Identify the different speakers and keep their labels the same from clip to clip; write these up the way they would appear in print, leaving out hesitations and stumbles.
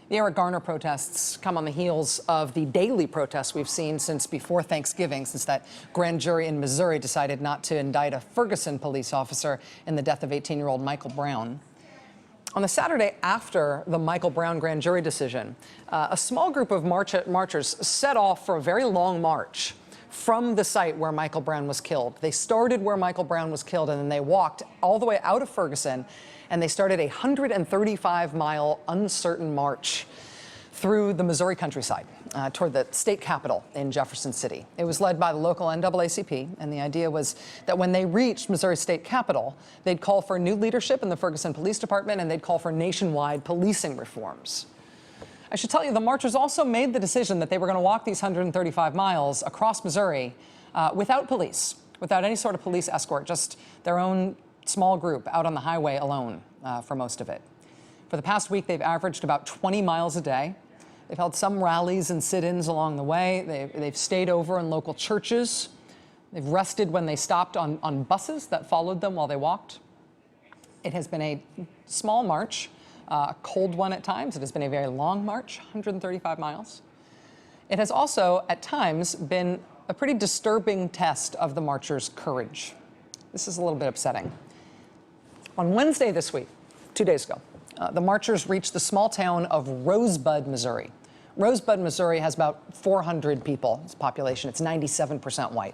Speaker 1: The Eric Garner protests come on the heels of the daily protests we've seen since before Thanksgiving, since that grand jury in Missouri decided not to indict a Ferguson police officer in the death of 18-year-old Michael Brown. On the Saturday after the Michael Brown grand jury decision, a small group of marchers set off for a very long march from the site where Michael Brown was killed. They started where Michael Brown was killed, and then they walked all the way out of Ferguson, and they started a 135-mile uncertain march through the Missouri countryside toward the state capitol in Jefferson City. It was led by the local NAACP, and the idea was that when they reached Missouri State Capitol, they'd call for new leadership in the Ferguson Police Department, and they'd call for nationwide policing reforms. I should tell you, the marchers also made the decision that they were going to walk these 135 miles across Missouri without police, without any sort of police escort, just their own small group out on the highway alone for most of it. For the past week, they've averaged about 20 miles a day. They've held some rallies and sit-ins along the way. They've stayed over in local churches. They've rested when they stopped on buses that followed them while they walked. It has been a small march, a cold one at times. It has been a very long march, 135 miles. It has also, at times, been a pretty disturbing test of the marchers' courage. This is a little bit upsetting. On Wednesday this week, 2 days ago, the marchers reached the small town of Rosebud, Missouri. Rosebud, Missouri has about 400 people. Its population, it's 97% white.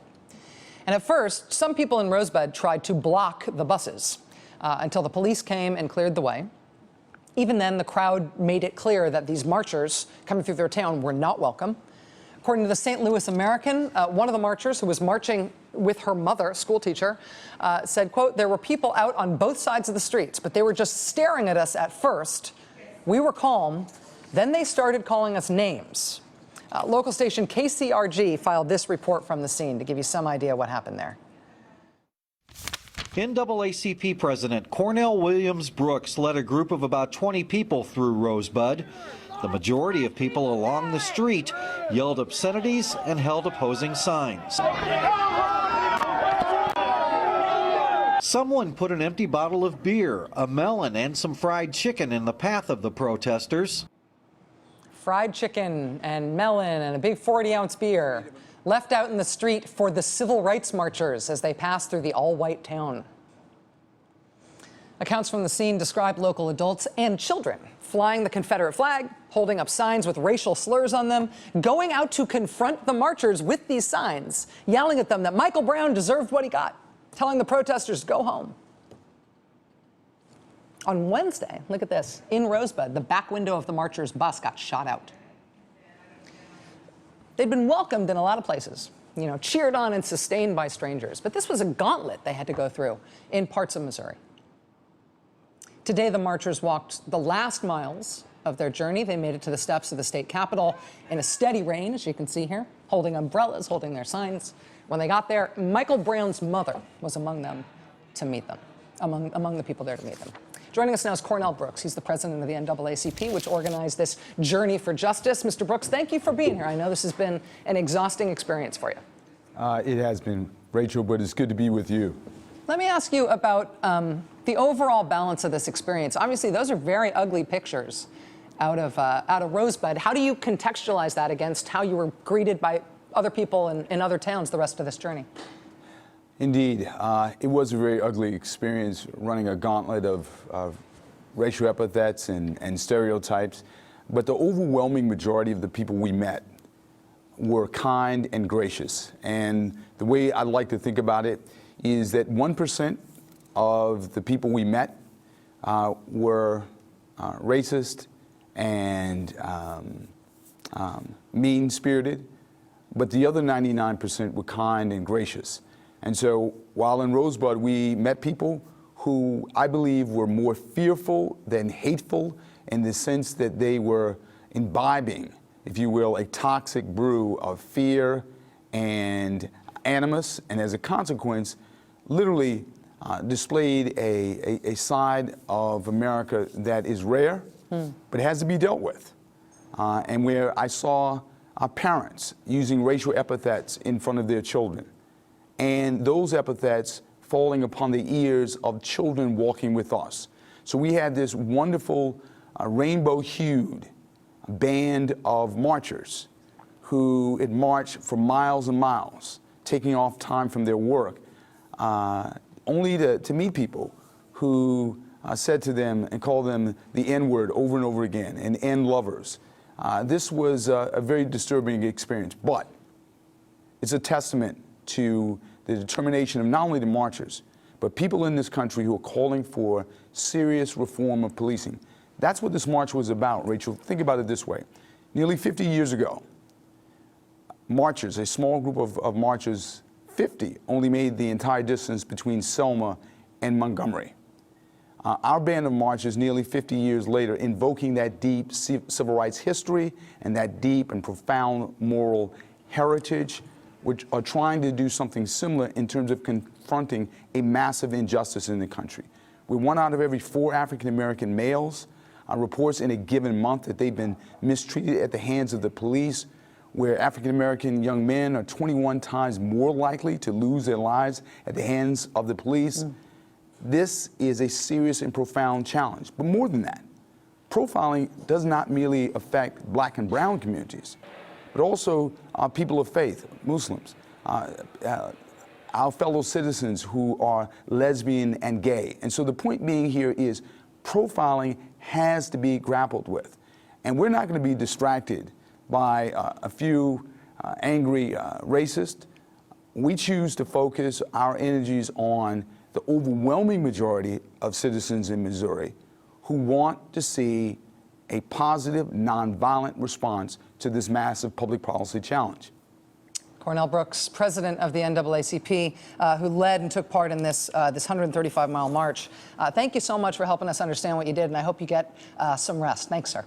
Speaker 1: And at first, some people in Rosebud tried to block the buses until the police came and cleared the way. Even then, the crowd made it clear that these marchers coming through their town were not welcome. According to the St. Louis American, one of the marchers who was marching with her mother, a school teacher, said, quote, "There were people out on both sides of the streets, but they were just staring at us at first. We were calm. Then they started calling us names." Local station KCRG filed this report from the scene to give you some idea what happened there.
Speaker 2: NAACP President Cornell Williams Brooks led a group of about 20 people through Rosebud. The majority of people along the street yelled obscenities and held opposing signs. Someone put an empty bottle of beer, a melon, and some fried chicken in the path of the protesters.
Speaker 1: Fried chicken and melon and a big 40-ounce beer left out in the street for the civil rights marchers as they passed through the all-white town. Accounts from the scene describe local adults and children flying the Confederate flag, holding up signs with racial slurs on them, going out to confront the marchers with these signs, yelling at them that Michael Brown deserved what he got, telling the protesters to go home. On Wednesday, look at this, in Rosebud, the back window of the marchers' bus got shot out. They'd been welcomed in a lot of places, you know, cheered on and sustained by strangers, but this was a gauntlet they had to go through in parts of Missouri. Today, the marchers walked the last miles of their journey. They made it to the steps of the state capitol in a steady rain, as you can see here, holding umbrellas, holding their signs. When they got there, Michael Brown's mother was among them to meet them, among the people there to meet them. Joining us now is Cornell Brooks. He's the president of the NAACP, which organized this Journey for Justice. Mr. Brooks, thank you for being here. I know this has been an exhausting experience for you.
Speaker 3: It has been, Rachel, but it's good to be with you.
Speaker 1: Let me ask you about the overall balance of this experience. Obviously, those are very ugly pictures out of Rosebud. How do you contextualize that against how you were greeted by other people in other towns the rest of this journey?
Speaker 3: Indeed. It was a very ugly experience running a gauntlet of racial epithets and stereotypes. But the overwhelming majority of the people we met were kind and gracious. And the way I like to think about it is that 1% of the people we met were racist and mean-spirited, but the other 99% were kind and gracious. And so while in Rosebud we met people who I believe were more fearful than hateful in the sense that they were imbibing, if you will, a toxic brew of fear and animus, and as a consequence, literally displayed a side of America that is rare, but has to be dealt with. And where I saw our parents using racial epithets in front of their children, and those epithets falling upon the ears of children walking with us. So we had this wonderful rainbow-hued band of marchers who had marched for miles and miles, taking off time from their work, only to meet people who said to them and called them the N-word over and over again, and N-lovers. This was a very disturbing experience, but it's a testament to the determination of not only the marchers, but people in this country who are calling for serious reform of policing. That's what this march was about, Rachel. Think about it this way. Nearly 50 years ago, marchers, a small group of marchers, 50, only made the entire distance between Selma and Montgomery. Our band of marchers nearly 50 years later, invoking that deep civil rights history and that deep and profound moral heritage, which are trying to do something similar in terms of confronting a massive injustice in the country. Where 1 out of every 4 African-American males reports in a given month that they've been mistreated at the hands of the police, where African-American young men are 21 times more likely to lose their lives at the hands of the police. This is a serious and profound challenge. But more than that, profiling does not merely affect black and brown communities, but also people of faith, Muslims, our fellow citizens who are lesbian and gay. And so the point being here is profiling has to be grappled with. And we're not going to be distracted by a few angry racists. We choose to focus our energies on the overwhelming majority of citizens in Missouri who want to see a positive, nonviolent response to this massive public policy challenge.
Speaker 1: Cornell Brooks, president of the NAACP, who led and took part in this 135-mile march. Thank you so much for helping us understand what you did, and I hope you get some rest. Thanks, sir.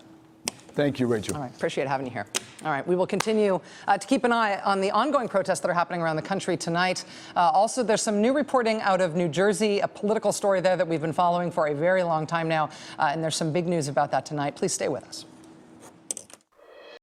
Speaker 3: Thank you, Rachel.
Speaker 1: All right, appreciate having you here. All right, we will continue to keep an eye on the ongoing protests that are happening around the country tonight. Also, there's some new reporting out of New Jersey, a political story there that we've been following for a very long time now, and there's some big news about that tonight. Please stay with us.